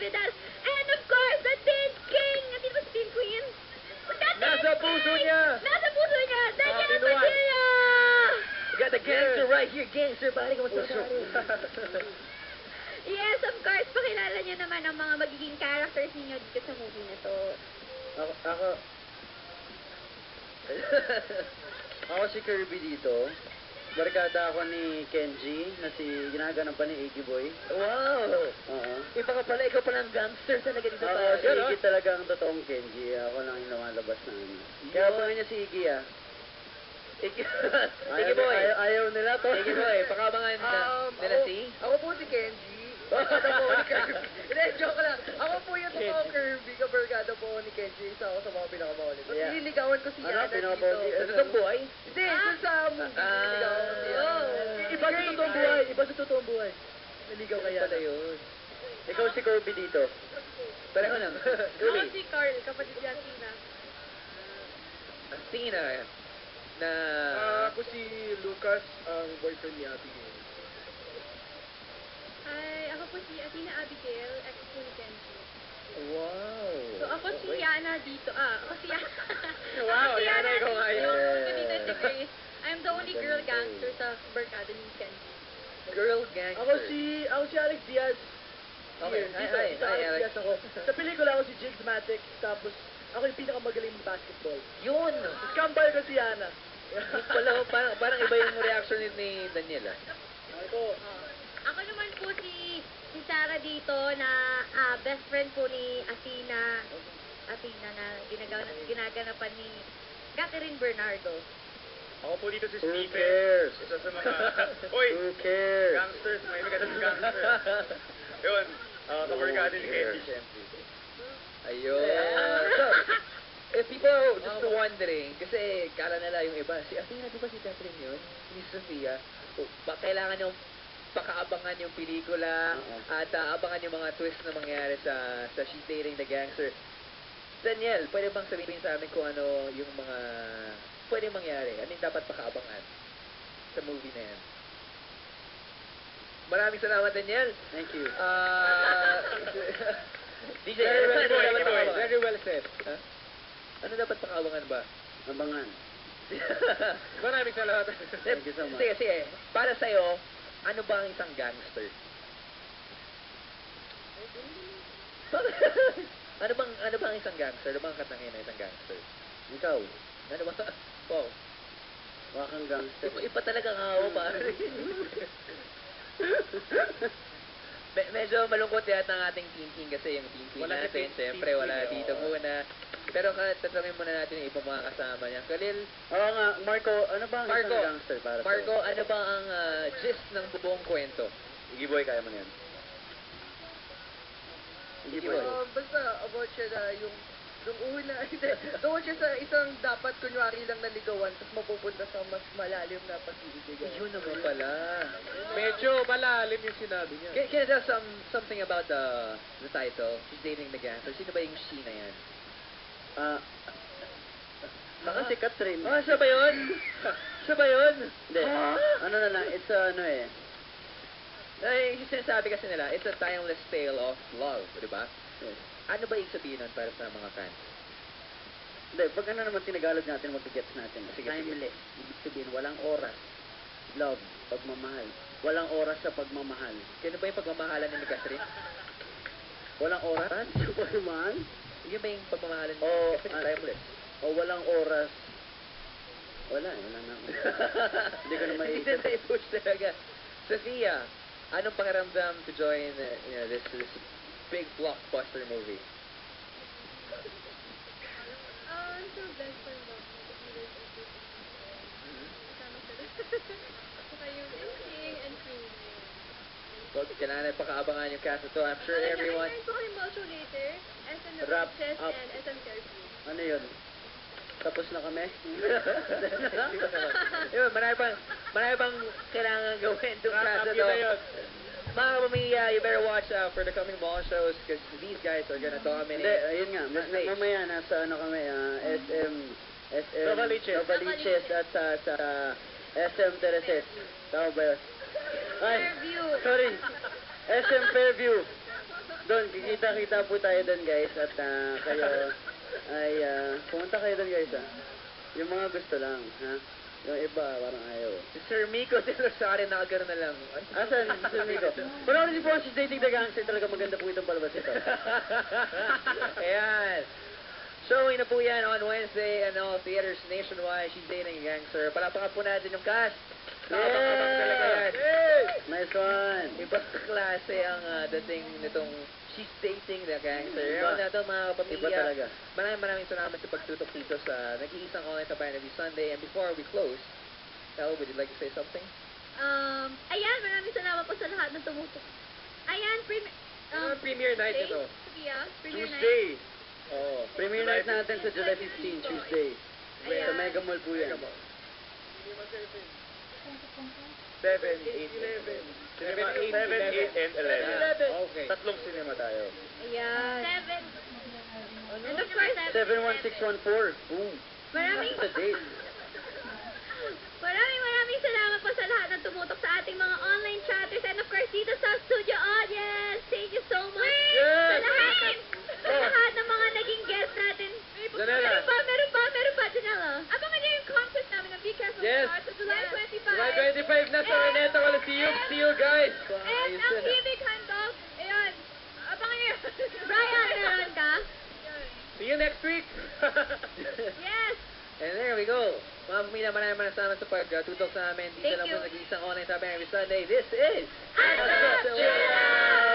Vidal. And of course, the Teen King. Nandito ba si Teen Queen? Nasa puso niya. Nasa puso niya. Daniel Kinuha. Padilla. You got the gangster right here, gangster. Pare, kamusta Yes, of course. Pakilala niyo naman ang mga magiging characters ninyo dito sa movie na to. Ako... ako si Kirby dito. Barkada ako ni Kenji, na ginagana pa ni Iggy Boy. Wow! Iba ka pala, ikaw pala ang gangster talaga dito tayo. Si Iggy talaga ang totoong Kenji. Ako lang yung lumalabas na ano. Kaya pa niya si Iggy, Iggy Boy. Ayaw nila to. Iggy Boy, pakabangan nila si... Ako po si Kenji. Barkada po ni Kirby. Hindi, joke lang. Ako po yung totoo Kirby. Kabarkada po ni Kenji. Isa ako sa mga pinakamauli. Mas nililigawan ko si Yana dito. Sa totoong buhay? Hindi, sa movie. Nililigawan ko si Yana. Iba sa totoong buhay. Iba sa totoong buhay. Naligaw kaya na yun. Ikaw si Kirby dito. Pareho lang. Ako si Carl, kapatid ni Athena. Athena na... Ako si Lucas, ang boyfriend ni Ate Gay. Ay, ako po si Athena Abigail, ex po ni Kenji. Wow. So, ako si Yana dito. Ako si Yana. Wow, Ako si Yana, ikaw nga yun. Ako dito si Grace. I'm the only girl gangster sa barkada ni Kenji. Girl gangster. Ako si Alex Diaz. Okay, Dito, hi, Alex Alex. Diaz ako. Sa pelikula ako si Jigs Matic, tapos ako yung pinakamagaling ng basketball. Yun! Kambal ko si Yana. Wala, parang iba yung reaction ni Daniel, Ako. Ako naman po si Sarah dito na best friend po ni Athena. Athena na ginaganapan ni Catherine Bernardo. Ako po dito si Who Stephen. cares? Isa sa mga... Uy! Who cares? Gangsters. May maganda si gangster. Yun. Kabarkada ni Kenji, syempre. Ayun. So, if people are just wondering, kasi kala nila yung iba, si Athena, di ba si Catherine yun? Ni Sofia. Kailangan yung pakaabangan yung pelikula at abangan yung mga twist na mangyari sa She's Dating the Gangster. Daniel, pwede bang sabihin sa amin kung ano yung mga pwede mangyari? Ano yung dapat pakaabangan sa movie na yan? Maraming salamat, Daniel. Thank you. DJ, Very well said. ano dapat pakaabangan ba? Abangan. Maraming salamat. Thank you so much. Sige. Para sa'yo, ano ba ang isang gangster? ano bang isang gangster? Ano bang katangin na isang gangster? Ikaw. Ano ba? Wow. Wakang gangster. Iba talaga nga ako, pare. Medyo malungkot yata ang ating team king kasi yung team king natin, siyempre wala dito muna. Pero tatanungin muna natin yung ibang mga kasama niya. Khalil, Oo nga, Marco, ano ba ang isang gangster para sa'yo? Marco, ano ba ang gist ng buong kwento? Iggy Boy, kaya mo na yan. Iggy Boy. Basta about siya na yung una, doon siya sa isang dapat kunyari lang naligawan tapos mapupunta sa mas malalim na pag-iibigan. Yun naman pala. Medyo malalim yung sinabi niya. Can you tell something about the title? She's Dating the Gangster. Sino ba yung she na yan? Baka si Catherine. Siya ba yun? Siya ba yun? Hindi. Ano na lang, it's Ay, yung sinasabi kasi nila, it's a timeless tale of love, di ba? Yes. Ano ba ibig sabihin nun para sa mga fans? Hindi, pag ano naman tinagalog natin, mag-gets natin. Sige. Timeless. Ibig sabihin, walang oras. Love, pagmamahal. Walang oras sa pagmamahal. Kano ba yung pagmamahalan ni Catherine? Walang oras sa pagmamahal? Yun ba yung pagmamahalan ni O, Catherine? Timeless. O walang oras. Wala na. Hindi ko na Hindi maiisip. na i-push talaga. Sophia, anong pakiramdam to join this big blockbuster movie? I'm so blessed for love. Kasama sila. Saka yung King and Queen. Well, kailangan na pakaabangan yung cast ito. I'm sure everyone... Ay, po kayo Malcho later. SM Wrap Chess up. and SM Fairview. Ano yun? Tapos na kami? Yun, marami pang kailangan gawin itong cast ito. Mga kapamilya, you better watch out for the coming mall shows because these guys are gonna Hindi, dominate. ayun nga. Stage. Mamaya nasa ano kami, SM Novaliches. Novaliches at sa SM Tereses. Tama ba yun? Ay, Fairview. sorry. SM Fairview. Doon, kikita-kita po tayo doon guys at kayo ay pumunta kayo doon guys Yung mga gusto lang, ha? Yung iba, parang ayaw. Si Sir Miko de Rosario nakagano na lang. Asan si Sir Miko? Pero niyo po ang She's Dating the Gangster, talaga maganda po itong palabas ito. Ayan. Showing na po yan on Wednesday, theaters nationwide. She's Dating a Gangster. Palapakan po natin yung cast. Nakapagpapang talaga yan. Nice one! Ibang klase ang dating nitong She's Dating the Gangster. Iba. Ewan na ito mga kapamilya. Iba talaga. Maraming salamat sa pagtutok dito sa nag-iisang online tabayan every Sunday. And before we close, Elle, would you like to say something? Ayan, maraming salamat po sa lahat ng tumutok. Ayan, Premiere night day? ito. Sophia, premiere night. Tuesday. Oh, premiere night natin sa July 15, Tuesday. Ayan. Sa Mega Mall po yan. 7, 8, and 11. Okay. Tatlong cinema tayo. Ayan. 7. And of course, 71614. Boom. maraming That's the date. maraming salamat po sa lahat ng tumutok sa ating mga online chatters and of course dito sa studio audience. Thank you so much Yes! sa lahat ng mga naging guest natin. Janela. Meron pa, Janela. Abangan niyo yung concert namin ng Be Careful Yes. Heart sa July 25. July 25 na sa Araneta. Wala, see you guys. And ang Hibig Handog, ayun, abangan niyo. Brian, meron ka? See you next week. Yes. And there we go. Mga pamilya, maraming salamat sa pagtutok sa amin. Dito Thank lang po you. nag-iisang online tabayan every Sunday. This is... Ano? Asosyo!